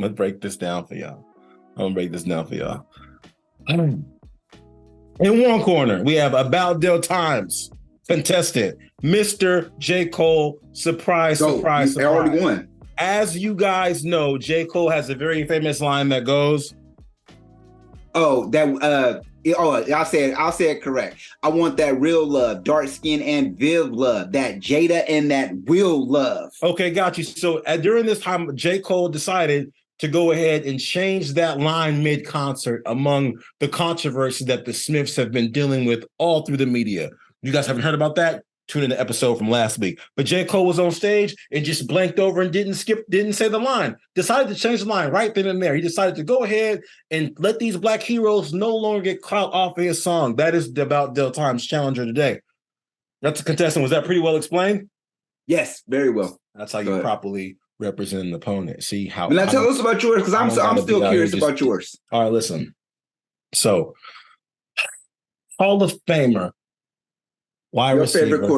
gonna break this down for y'all. In one corner, we have About Deal Times contestant, Mr. J. Cole. Surprise. Already won. As you guys know, J. Cole has a very famous line that goes, I'll say it correct. I want that real love, dark skin and Viv love, that Jada and that Will love. Okay, got you. So during this time, J. Cole decided to go ahead and change that line mid-concert among the controversy that the Smiths have been dealing with all through the media. You guys haven't heard about that? Tune in the episode from last week. But J. Cole was on stage and just blanked over and didn't say the line. Decided to change the line right then and there. He decided to go ahead and let these black heroes no longer get clout off of his song. That is the About Deal Times challenger today. That's a contestant. Was that pretty well explained? Yes, very well. That's how you properly represent an opponent. See how. Now tell us about yours, because I'm still curious about yours. All right, listen. So, Hall of Famer. Your favorite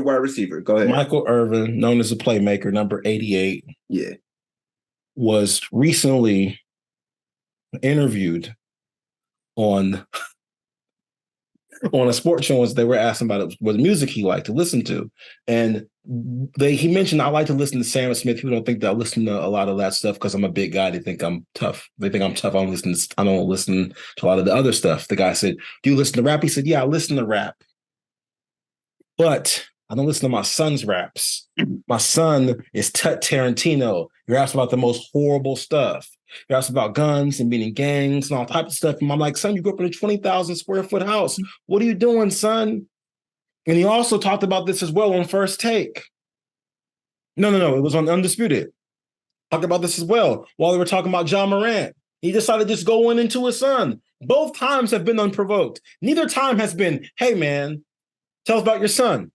wide receiver. Go ahead. Michael Irvin, known as a playmaker, number 88. Yeah. Was recently interviewed on a sports show. They were asking about what music he liked to listen to. And he mentioned, I like to listen to Sam Smith. People don't think that I listen to a lot of that stuff because I'm a big guy. They think I'm tough. I don't listen to a lot of the other stuff. The guy said, do you listen to rap? He said, yeah, I listen to rap. But I don't listen to my son's raps. My son is Tut Tarantino. He raps about the most horrible stuff. He raps about guns and being in gangs and all types of stuff. And I'm like, son, you grew up in a 20,000 square foot house. What are you doing, son? And he also talked about this as well on First Take. No. It was on Undisputed. Talked about this as well while they were talking about John Morant. He decided to just go into his son. Both times have been unprovoked. Neither time has been, hey, man, tell us about your son.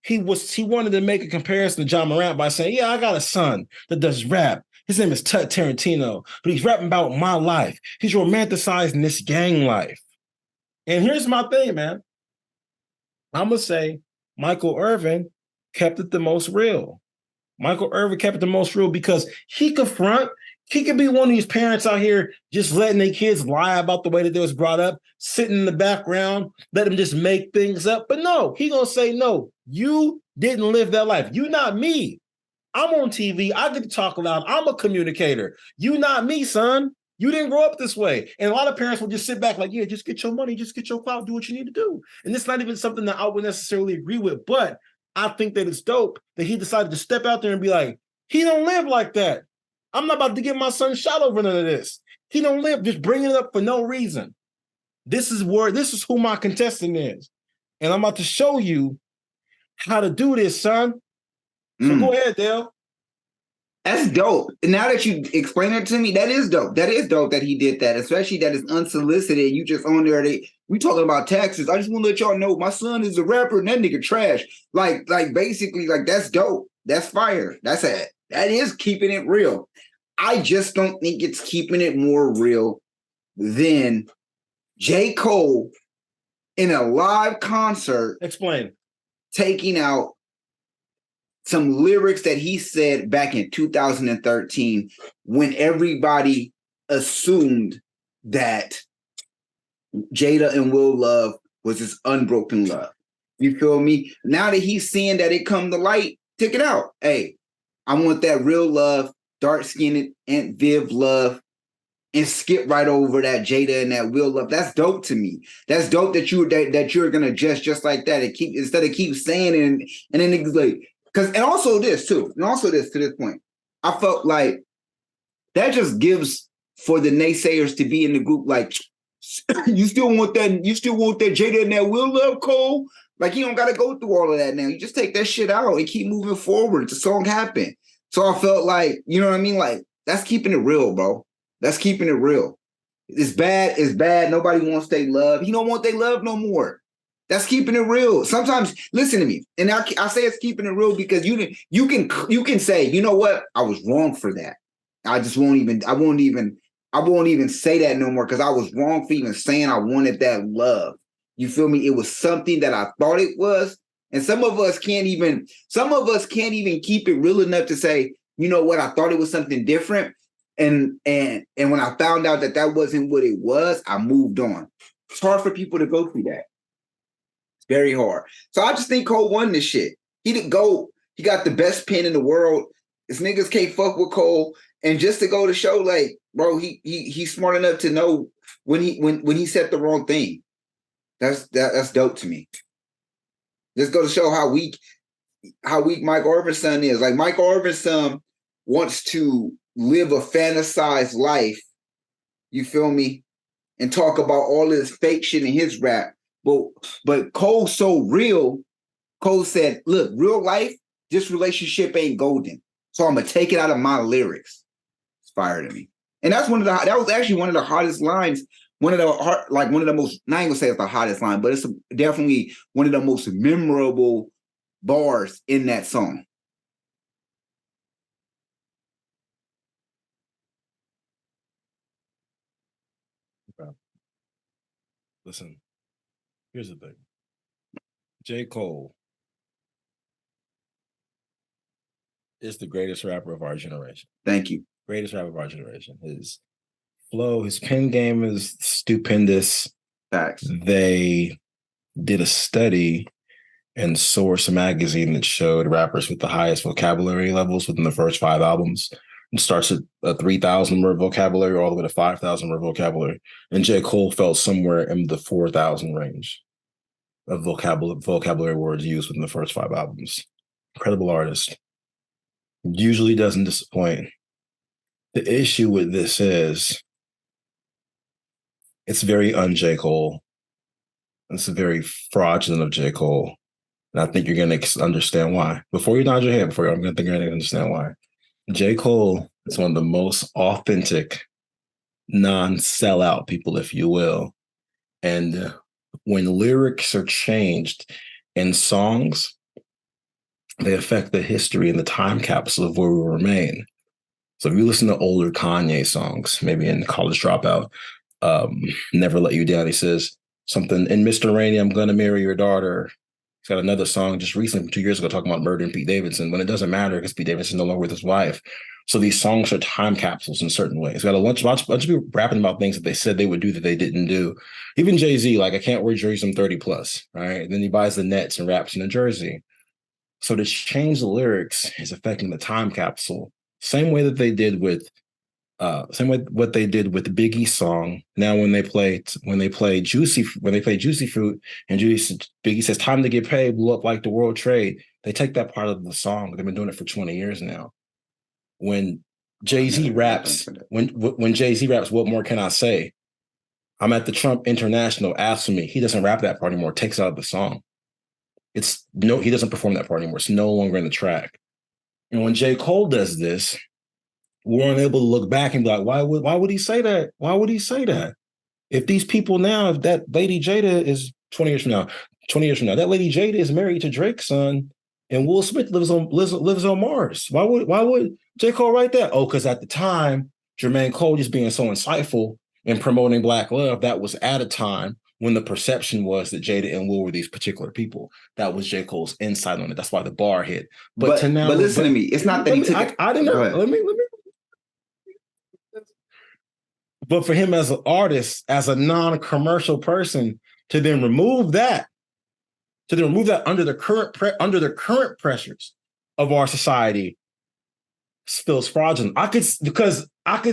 He wanted to make a comparison to John Morant by saying, yeah, I got a son that does rap. His name is Tut Tarantino, but he's rapping about my life. He's romanticizing this gang life. And here's my thing, man. I'm going to say Michael Irvin kept it the most real. Michael Irvin kept it the most real because he could be one of these parents out here just letting their kids lie about the way that they was brought up, sitting in the background, let them just make things up. But no, he gonna say, no, you didn't live that life. You not me. I'm on TV. I get to talk loud. I'm a communicator. You not me, son. You didn't grow up this way. And a lot of parents will just sit back like, yeah, just get your money, just get your clout, do what you need to do. And it's not even something that I would necessarily agree with, but I think that it's dope that he decided to step out there and be like, he don't live like that. I'm not about to get my son shot over none of this. He don't live, just bringing it up for no reason. This is who my contestant is. And I'm about to show you how to do this, son. So go ahead, Dale. That's dope. Now that you explain it to me, that is dope. That is dope that he did that, especially that it's unsolicited. You just on there, we talking about taxes. I just want to let y'all know my son is a rapper and that nigga trash. Like basically, like that's dope. That's fire. That is keeping it real. I just don't think it's keeping it more real than J. Cole in a live concert. Explain. Taking out some lyrics that he said back in 2013 when everybody assumed that Jada and Will love was this unbroken love. You feel me? Now that he's seeing that it come to light, take it out. Hey, I want that real love, dark-skinned Aunt Viv love, and skip right over that Jada and that Will love. That's dope to me. That's dope that you're gonna just like that and instead of keep saying it and then niggas like and also this to this point. I felt like that just gives for the naysayers to be in the group like you still want that Jada and that Will love, Cole? Like you don't gotta go through all of that now. You just take that shit out and keep moving forward. The song happened. So I felt like, you know what I mean? Like, that's keeping it real, bro. That's keeping it real. It's bad. Nobody wants their love. He don't want their love no more. That's keeping it real. Sometimes, listen to me. And I say it's keeping it real because you can say, you know what? I was wrong for that. I won't even say that no more because I was wrong for even saying I wanted that love. You feel me? It was something that I thought it was. And some of us can't even keep it real enough to say, you know what, I thought it was something different. And when I found out that that wasn't what it was, I moved on. It's hard for people to go through that. It's very hard. So I just think Cole won this shit. He didn't go. He got the best pen in the world. His niggas can't fuck with Cole. And just to go to show, like, bro, he's smart enough to know when he said the wrong thing. That's dope to me. Just go to show how weak Mike Irvin's son is. Like, Mike Irvin's son wants to live a fantasized life, you feel me, and talk about all this fake shit in his rap. But Cole's so real. Cole said, look, real life, this relationship ain't golden. So I'm gonna take it out of my lyrics. It's fire to me. And that was actually one of the hottest lines. One of the most, not even gonna say it's the hottest line, but it's definitely one of the most memorable bars in that song. Okay. Listen, here's the thing. J. Cole is the greatest rapper of our generation. Thank you. Greatest rapper of our generation. His flow, his pen game is stupendous. Facts. They did a study in Source magazine that showed rappers with the highest vocabulary levels within the first 5 albums. It starts at a 3,000 word vocabulary all the way to 5,000 word vocabulary. And J. Cole fell somewhere in the 4,000 range of vocabulary words used within the first 5 albums. Incredible artist. Usually doesn't disappoint. The issue with this is it's very un-J. Cole. It's very fraudulent of J. Cole. And I think you're going to understand why. Before you nod your head, I'm going to think you're going to understand why. J. Cole is one of the most authentic, non-sellout people, if you will. And when lyrics are changed in songs, they affect the history and the time capsule of where we remain. So if you listen to older Kanye songs, maybe in College Dropout, Never Let You Down, he says something, in Mr. Rainey, I'm going to marry your daughter. He's got another song just recently, 2 years ago, talking about murdering Pete Davidson, when it doesn't matter because Pete Davidson's no longer with his wife. So these songs are time capsules in certain ways. We got a bunch of people rapping about things that they said they would do that they didn't do. Even Jay-Z, like, I can't wear jerseys, I'm 30 plus, right? And then he buys the Nets and raps in a jersey. So to change the lyrics is affecting the time capsule. Same way that they did with what they did with the Biggie song. Now when they play Juicy Fruit and Biggie says time to get paid, blew up like the World Trade, they take that part of the song. They've been doing it for 20 years now. When Jay-Z raps, when Jay-Z raps, what more can I say? I'm at the Trump International, ask for me. He doesn't rap that part anymore, takes it out of the song. He doesn't perform that part anymore. It's no longer in the track. And when J. Cole does this, we're unable to look back and be like, why would he say that? Why would he say that? If these people now, if that Lady Jada is 20 years from now, that Lady Jada is married to Drake's son, and Will Smith lives on Mars. Why would J. Cole write that? Oh, because at the time, Jermaine Cole just being so insightful and promoting Black love, that was at a time when the perception was that Jada and Will were these particular people. That was J. Cole's insight on it. That's why the bar hit. But listen to me. It's not that he took it. I didn't know. Let me. But for him as an artist, as a non-commercial person, to then remove that under the current pressures of our society feels fraudulent. I could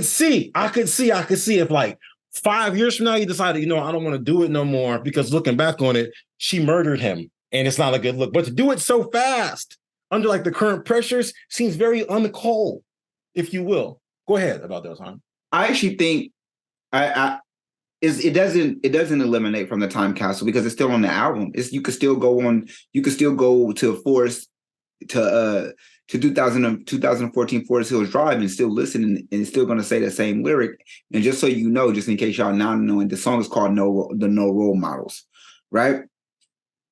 see if like 5 years from now you decided, I don't want to do it no more because looking back on it, she murdered him and it's not a good look. But to do it so fast under like the current pressures seems very un-Cole, if you will. Go ahead about that, Tom. I actually think it doesn't eliminate from the time capsule because it's still on the album. You could still go to Forest to 2014 Forest Hills Drive and still listen and it's still going to say the same lyric. And just so you know, just in case y'all not knowing, the song is called No Role Models, right?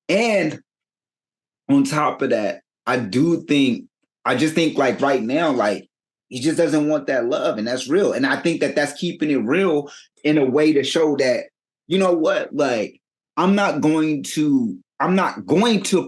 And on top of that, I just think like right now, like he just doesn't want that love, and that's real. And I think that that's keeping it real in a way to show that, you know what, like I'm not going to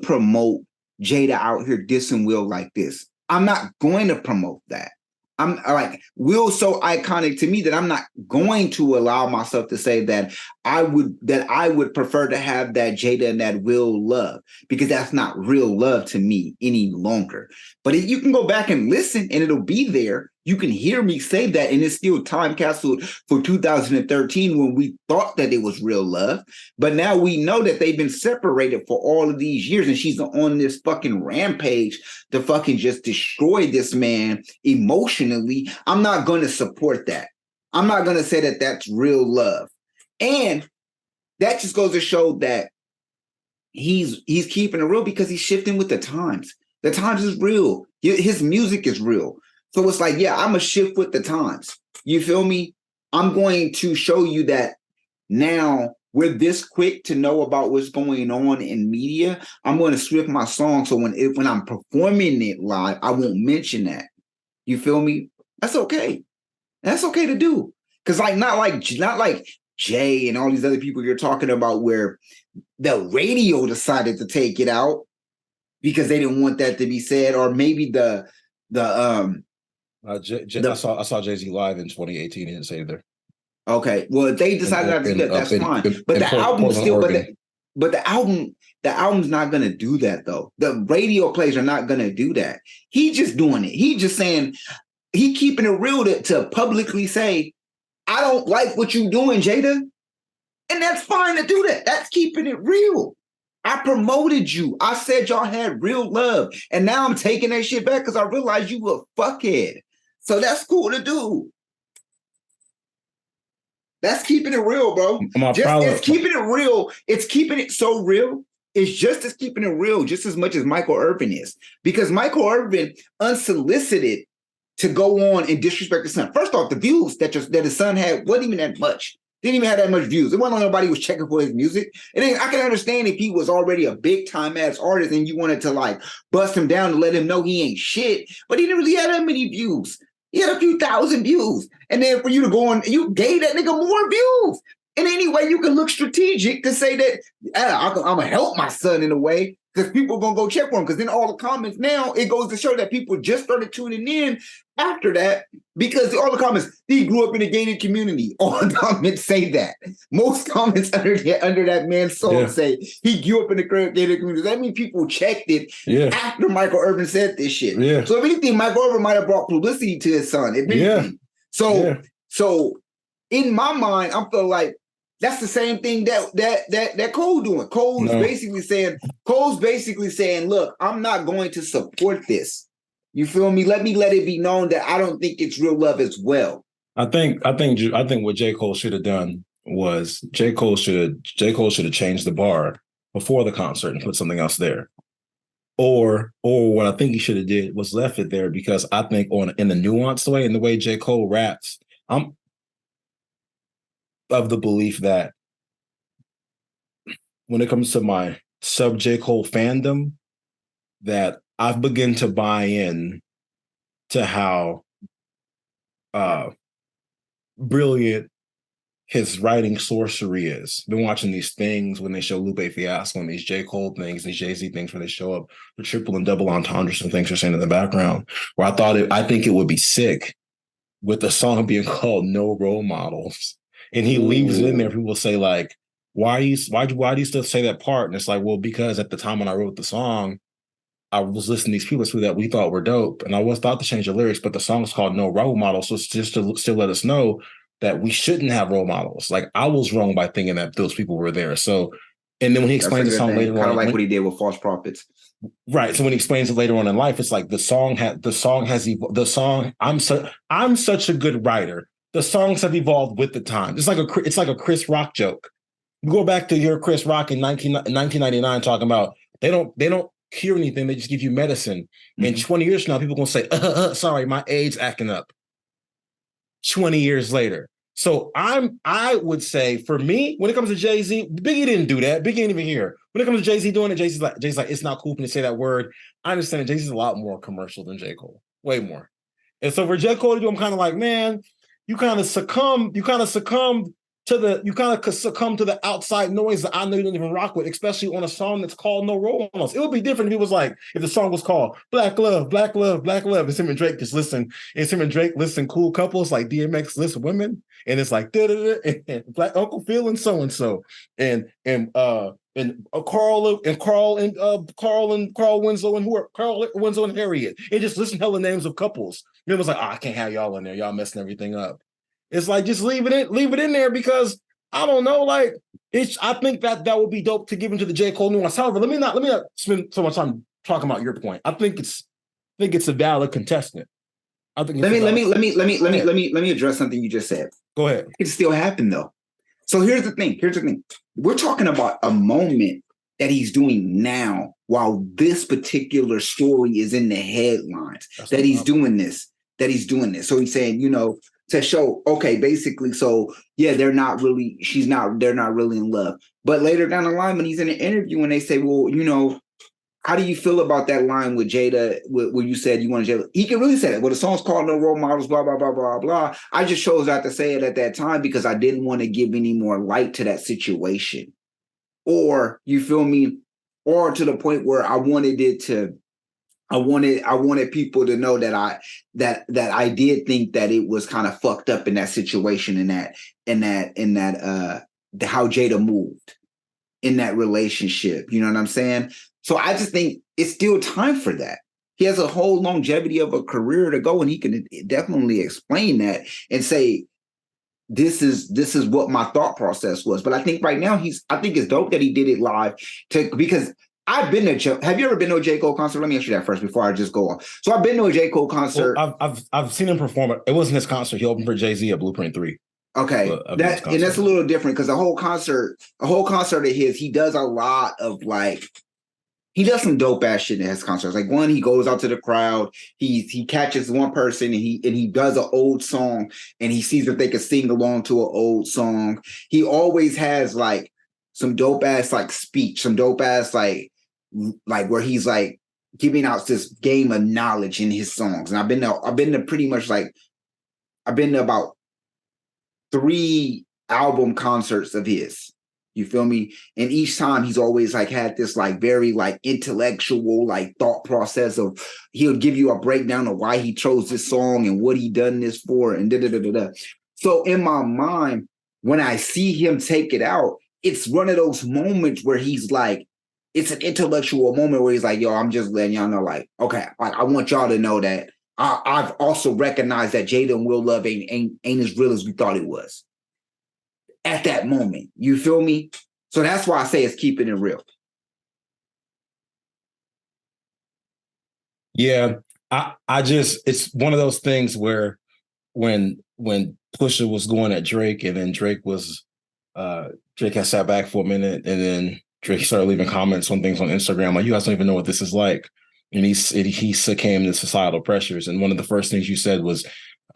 promote Jada out here dissing Will like this. I'm not going to promote that. I'm like Will's so iconic to me that I'm not going to allow myself to say that I would prefer to have that Jada and that Will love, because that's not real love to me any longer. But if you can go back and listen and it'll be there, you can hear me say that, and it's still time capsule for 2013 when we thought that it was real love. But now we know that they've been separated for all of these years, and she's on this fucking rampage to fucking just destroy this man emotionally. I'm not going to support that. I'm not going to say that that's real love. And that just goes to show that he's keeping it real because he's shifting with the times. The times is real. His music is real. So it's like, yeah, I'm going to shift with the times. You feel me? I'm going to show you that now we're this quick to know about what's going on in media. I'm going to swift my song so when I'm performing it live, I won't mention that. You feel me? That's okay. That's okay to do. Because not like Jay and all these other people you're talking about where the radio decided to take it out because they didn't want that to be said, or maybe I saw Jay-Z live in 2018. He didn't say either. Okay, well, if they decided not to do that, that's fine. But the album still, but the album's not gonna do that though. The radio plays are not gonna do that. He's just doing it. He's just saying, he keeping it real to publicly say, I don't like what you doing, Jada. And that's fine to do that. That's keeping it real. I promoted you. I said y'all had real love. And now I'm taking that shit back because I realized you were a fuckhead. So that's cool to do. That's keeping it real, bro. It's keeping it real. It's keeping it so real. It's just as keeping it real, just as much as Michael Irvin is. Because Michael Irvin, unsolicited, to go on and disrespect his son. First off, the views that his son had wasn't even that much. Didn't even have that much views. It wasn't like nobody was checking for his music. And then I can understand if he was already a big time ass artist and you wanted to like bust him down to let him know he ain't shit. But he didn't really have that many views. He had a few thousand views. And then for you to go on, you gave that nigga more views. And anyway, you can look strategic to say that I'm going to help my son in a way because people are going to go check for him. Because then all the comments now, it goes to show that people just started tuning in after that because all the comments, he grew up in a gated community. All the comments say that. Most comments under that man's song say he grew up in a gated community. That means people checked it after Michael Irvin said this shit. Yeah. So if anything, Michael Irvin might have brought publicity to his son. If anything. So in my mind, I'm feeling like that's the same thing that Cole doing. Cole's basically saying, look, I'm not going to support this. You feel me? Let it be known that I don't think it's real love as well. I think what J. Cole should have done was J. Cole should have changed the bar before the concert and put something else there. Or what I think he should have did was left it there, because I think in the nuanced way, in the way J. Cole raps, I'm of the belief that when it comes to my sub J. Cole fandom, that I've begun to buy in to how brilliant his writing sorcery is. Been watching these things when they show Lupe Fiasco and these J. Cole things, these Jay-Z things where they show up the triple and double entendres and things are saying in the background, where I think it would be sick with the song being called No Role Models. And he leaves it in there. People say like, why do you still say that part? And it's like, well, because at the time when I wrote the song, I was listening to these people through that we thought were dope. And I was thought to change the lyrics, but the song's called No Role Models. So it's just to still let us know that we shouldn't have role models. Like I was wrong by thinking that those people were there. So, and then when he explains the song later on, kind of like what he did with False Prophets. Right. So when he explains it later on in life, it's like the song has evolved. I'm such a good writer. The songs have evolved with the time. It's like a Chris Rock joke. You go back to your Chris Rock in 1999 talking about they don't cure anything. They just give you medicine. Mm-hmm. And 20 years from now, people are going to say, sorry, my AIDS acting up. 20 years later. So I would say for me, when it comes to Jay-Z, Biggie didn't do that. Biggie ain't even here. When it comes to Jay-Z doing it, Jay-Z's like, it's not cool to say that word. I understand that Jay-Z's a lot more commercial than J. Cole. Way more. And so for J. Cole to do, I'm kind of like, man, you kind of succumbed succumb to the outside noise that I know you don't even rock with, especially on a song that's called No Role Models. It would be different if it was like, if the song was called Black Love, Black Love, Black Love, and him and Drake just listen, and him and Drake listen cool couples like DMX listen women, and it's like and Black Uncle Phil and so and Carl Winslow and Carl Winslow and Harriet. And just listen hella names of couples. And it was like, I can't have y'all in there. Y'all messing everything up. It's like, just leave it in there, because I don't know, like, I think that would be dope to give into the J. Cole nuance. However, let me not spend so much time talking about your point. I think it's a valid contestant. I think let me address something you just said. Go ahead. It still happened though. So here's the thing. We're talking about a moment that he's doing now while this particular story is in the headlines. That he's doing this. So he's saying, to show, okay, basically, so yeah, they're not really in love. But later down the line, when he's in an interview and they say, well, how do you feel about that line with Jada, where you said you wanted Jada? He can really say that. Well, the song's called No Role Models, blah, blah, blah, blah, blah. I just chose not to say it at that time because I didn't want to give any more light to that situation. Or, you feel me? Or to the point where I wanted people to know that I did think that it was kind of fucked up in that situation, in that how Jada moved in that relationship. You know what I'm saying? So I just think it's still time for that. He has a whole longevity of a career to go, and he can definitely explain that and say, this is what my thought process was. But I think right now I think it's dope that he did it live because I've been to. Have you ever been to a J. Cole concert? Let me ask you that first before I just go on. So I've been to a J. Cole concert. Well, I've seen him perform. It wasn't his concert. He opened for Jay-Z at Blueprint 3. Okay, that's a little different because a whole concert of his, he does a lot of he does some dope ass shit in his concerts. Like one, he goes out to the crowd, he catches one person and he does an old song and he sees if they can sing along to an old song. He always has some dope ass speech, some dope ass where he's giving out this game of knowledge in his songs. And I've been to pretty much I've been to about 3 album concerts of his. You feel me? And each time he's always had this very intellectual thought process of, he'll give you a breakdown of why he chose this song and what he done this for and da-da-da-da-da. So in my mind, when I see him take it out, it's one of those moments where he's it's an intellectual moment where he's yo, I'm just letting y'all know, okay, I want y'all to know that I've also recognized that Jada and Will Love ain't as real as we thought it was. At that moment, you feel me? So that's why I say it's keeping it real. Yeah, I just, it's one of those things where when Pusha was going at Drake, and then Drake had sat back for a minute, and then Drake started leaving comments on things on Instagram you guys don't even know what this is like, and he succumbed to societal pressures. And one of the first things you said was,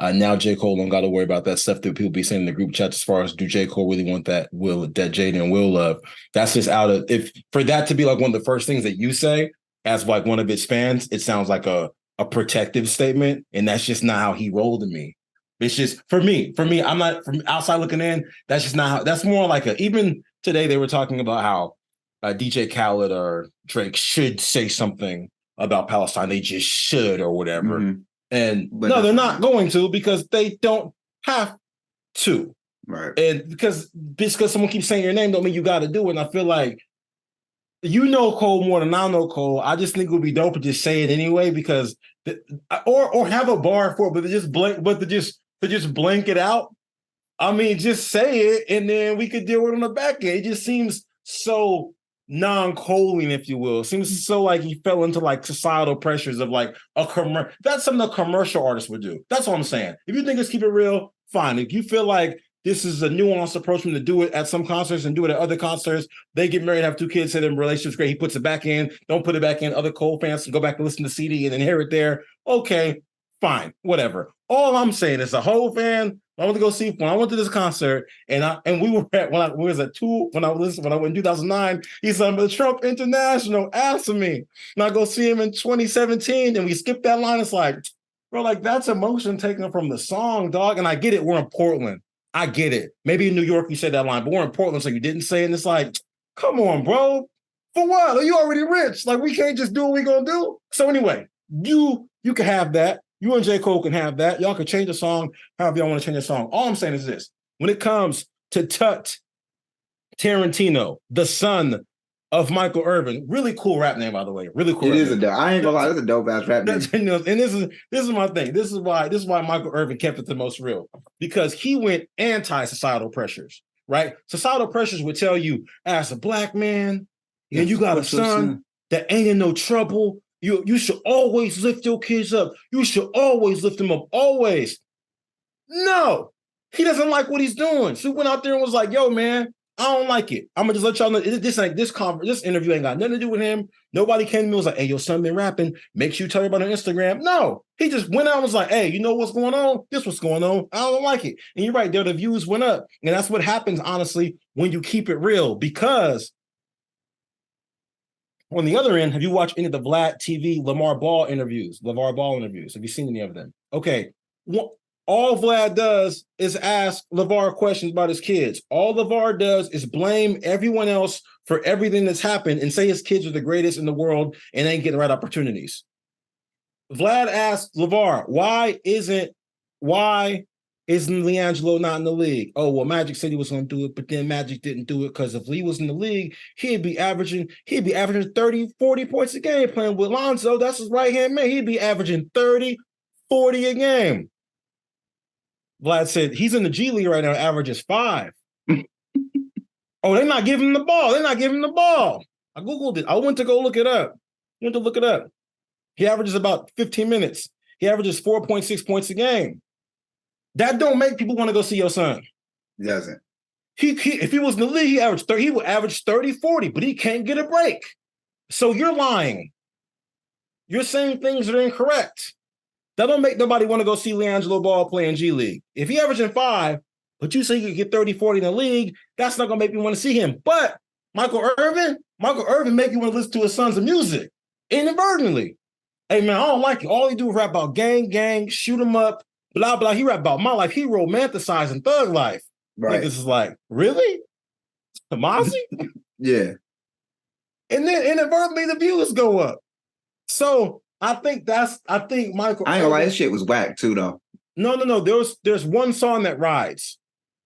now J. Cole don't got to worry about that stuff that people be saying in the group chats as far as, do J. Cole really want that Jada and Will love? That's just out of, if for that to be one of the first things that you say as one of its fans, it sounds like a protective statement, and that's just not how he rolled to me. It's just for me, I'm not, from outside looking in, that's just not how, that's more even today they were talking about how DJ Khaled or Drake should say something about Palestine. They just should or whatever. Mm-hmm. But no, they're not going to, because they don't have to. Right. And because someone keeps saying your name don't mean you got to do it. And I feel like Cole more than I know Cole. I just think it would be dope to just say it anyway, because or have a bar for it, but to just blank it out. I mean, just say it and then we could deal with it on the back end. It just seems so non-Coling, if you will. It seems so he fell into societal pressures of a commercial. That's something a commercial artist would do. That's all I'm saying. If you think it's keep it real, fine. If you feel like this is a nuanced approach from to do it at some concerts and do it at other concerts, they get married, have 2 kids, say their relationship's great, he puts it back in, don't put it back in, other Cole fans can go back and listen to the CD and then hear it there. Okay, fine, whatever. All I'm saying is, a whole fan, I went to go see, when I went to this concert, and we were at, when I went in 2009, he said, the Trump International asked me, and I go see him in 2017, and we skipped that line. It's bro, that's emotion taken from the song, dog. And I get it, we're in Portland. I get it. Maybe in New York you said that line, but we're in Portland, so you didn't say it. And it's like, come on, bro. For what? Are you already rich? Like, we can't just do what we're gonna do. So anyway, you can have that. You and J. Cole can have that. Y'all can change the song however y'all want to change the song. All I'm saying is this: when it comes to Tut Tarantino, the son of Michael Irvin, really cool rap name, by the way. Really cool. It is a dope. I ain't gonna lie, it's a dope ass rap name. You know, and this is my thing. This is why Michael Irvin kept it the most real, because he went anti-societal pressures. Right? Societal pressures would tell you, as a black man, and you got a son that ain't in no trouble. You should always lift your kids up. You should always lift them up. Always. No, he doesn't like what he's doing. So he went out there and was like, yo, man, I don't like it. I'm gonna just let y'all know this interview ain't got nothing to do with him. Nobody came to me and was like, hey, your son been rapping. Make sure you tell everybody on Instagram. No, he just went out and was like, hey, you know what's going on? This what's going on. I don't like it. And you're right, there the views went up. And that's what happens, honestly, when you keep it real. Because on the other end, have you watched any of the Vlad TV LeVar Ball interviews? Have you seen any of them? Okay. All Vlad does is ask LeVar questions about his kids. All LeVar does is blame everyone else for everything that's happened and say his kids are the greatest in the world and ain't getting the right opportunities. Vlad asked LeVar, why isn't LiAngelo not in the league? Oh, well, Magic said he was going to do it, but then Magic didn't do it because if Lee was in the league, he'd be averaging 30, 40 points a game playing with Lonzo. That's his right-hand man. He'd be averaging 30, 40 a game. Vlad said he's in the G League right now, averages 5. Oh, they're not giving him the ball. I Googled it. I went to go look it up. He averages about 15 minutes. He averages 4.6 points a game. That don't make people want to go see your son. It doesn't. If he was in the league, he would average 30, 40, but he can't get a break. So you're lying. You're saying things that are incorrect. That don't make nobody want to go see LiAngelo Ball play in G League. If he averaging 5, but you say you could get 30, 40 in the league, that's not going to make me want to see him. But Michael Irvin make you want to listen to his son's music inadvertently. Hey, man, I don't like it. All he do is rap about gang, shoot him up, blah, blah. He rap about my life. He romanticizing thug life. Right. Niggas is like, really? Mozzie? Yeah. And then inadvertently the views go up. So I think Michael. I ain't gonna lie, this shit was whack too, though. No. There's one song that rides.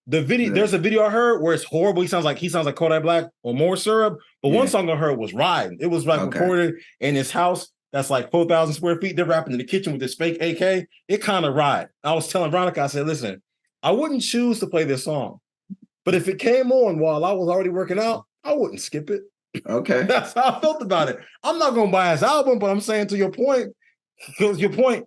There's a video I heard where it's horrible. He sounds like Kodak Black or More Syrup. But one song I heard was Riding. It was like recorded in his house that's like 4,000 square feet. They're rapping in the kitchen with this fake AK. It kind of ride. I was telling Veronica, I said, listen, I wouldn't choose to play this song. But if it came on while I was already working out, I wouldn't skip it. Okay. That's how I felt about it. I'm not going to buy his album, but I'm saying to your point,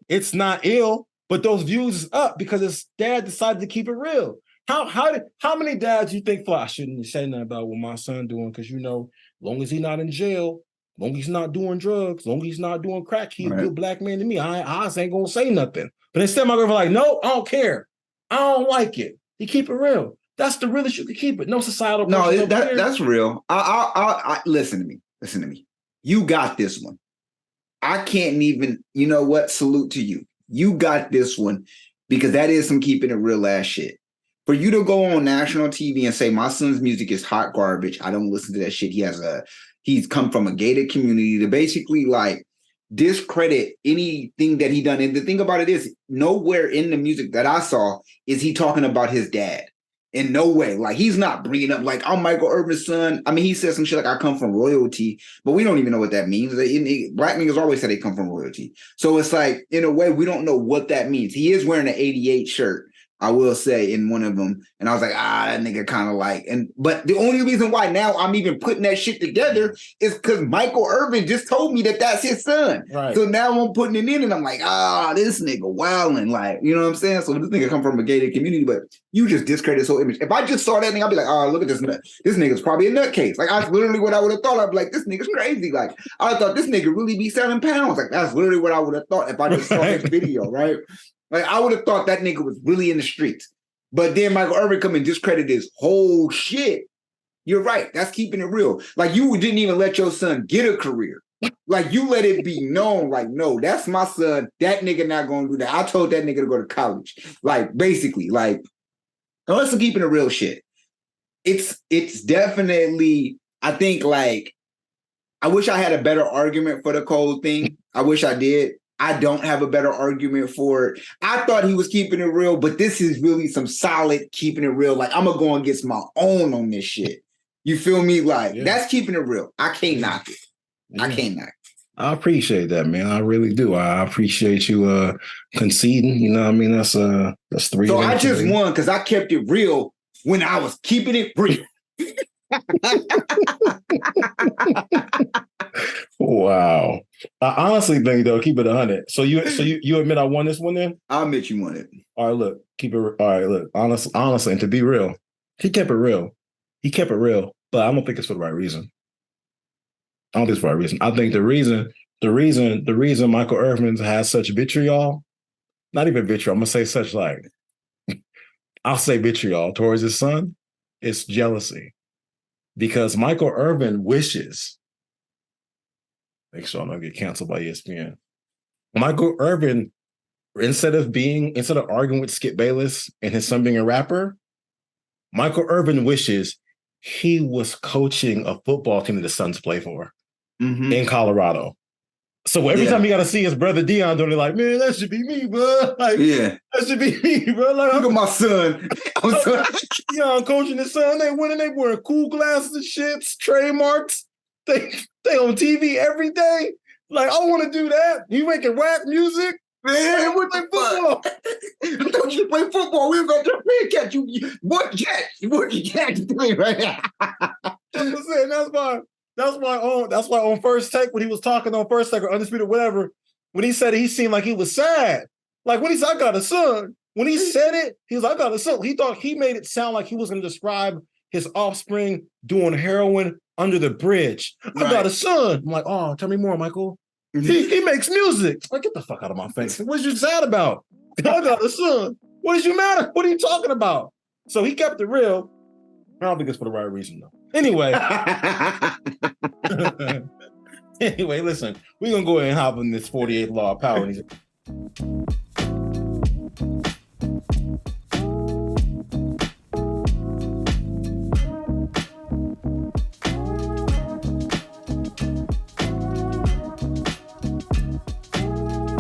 it's not ill, but those views is up because his dad decided to keep it real. How many dads you think, I shouldn't say nothing about what my son doing because, long as he's not in jail, long as he's not doing drugs, long as he's not doing crack, he's a good black man to me. I ain't going to say nothing. But instead, my girlfriend like, no, I don't care. I don't like it. You keep it real. That's the realest you can keep it. No societal. No, that's real. I listen to me. You got this one. I can't even, you know what? Salute to you. You got this one because that is some keeping it real ass shit. For you to go on national TV and say my son's music is hot garbage, I don't listen to that shit. He's come from a gated community to basically like discredit anything that he done. And the thing about it is, nowhere in the music that I saw is he talking about his dad. In no way. Like, he's not bringing up, like, I'm Michael Irvin's son. I mean, he says some shit like, I come from royalty, but we don't even know what that means. Black niggas always say they come from royalty. So it's like, in a way, we don't know what that means. He is wearing an 88 shirt, I will say, in one of them. And I was like, that nigga kind of like, but the only reason why now I'm even putting that shit together is because Michael Irvin just told me that that's his son. Right. So now I'm putting it in and I'm like, this nigga wilding. Like, you know what I'm saying? So this nigga come from a gated community, but you just discredit his whole image. If I just saw that nigga, I'd be like, look at this nut. This nigga's probably a nutcase. Like, that's literally what I would have thought. I'd be like, this nigga's crazy. Like, I thought this nigga really be 7 pounds. Like, that's literally what I would have thought if I just saw this video, right? Like, I would have thought that nigga was really in the streets. But then Michael Irvin come and discredit his whole shit. You're right. That's keeping it real. Like, you didn't even let your son get a career. Like, you let it be known, like, no, that's my son. That nigga not going to do that. I told that nigga to go to college. Like, basically, like, unless I'm keeping it real shit. It's definitely, I think, like, I wish I had a better argument for the cold thing. I wish I did. I don't have a better argument for it. I thought he was keeping it real, but this is really some solid keeping it real. Like, I'm gonna go and get my own on this shit. You feel me? Like, that's keeping it real. I can't knock it. I can't knock it. I appreciate that, man. I really do. I appreciate you conceding. You know what I mean? That's 3. So I just won because I kept it real when I was keeping it real. Wow. I honestly think, though, keep it 100. So you admit I won this one then? I'll admit you won it. All right, look, keep it. All right, look, honestly, and to be real, he kept it real. He kept it real, but I don't think it's for the right reason. I don't think it's for the right reason. I think the reason Michael Irvin has such vitriol, not even vitriol, I'm gonna say such, like, I'll say vitriol towards his son, it's jealousy. Because Michael Irvin wishes, make sure I don't get canceled by ESPN. Michael Irvin, instead of arguing with Skip Bayless and his son being a rapper, Michael Irvin wishes he was coaching a football team that his sons play for in Colorado. So every time you got to see his brother Dion doing it, like, man, that should be me, bro. Like, that should be me, bro. Like, look at my son. I'm coaching his son. They winning. They wearing cool glasses and shits, trademarks. They on TV every day. Like, I want to do that. You making rap music? Man, what the fuck? I thought you play football. We were going to catch you. What you catch doing right now? I'm saying that's why on First Take, when he was talking on First Take or Undisputed, whatever, when he said it, he seemed like he was sad. Like, when he said, I got a son, when he said it, he was like, I got a son. He thought he made it sound like he was going to describe his offspring doing heroin under the bridge. I got a son. I'm like, oh, tell me more, Michael. He makes music. Like, get the fuck out of my face. What you sad about? I got a son. What is you matter? What are you talking about? So he kept it real. I don't think it's for the right reason, though. Anyway. Anyway, listen, we're going to go ahead and hop in this 48 Law of Power.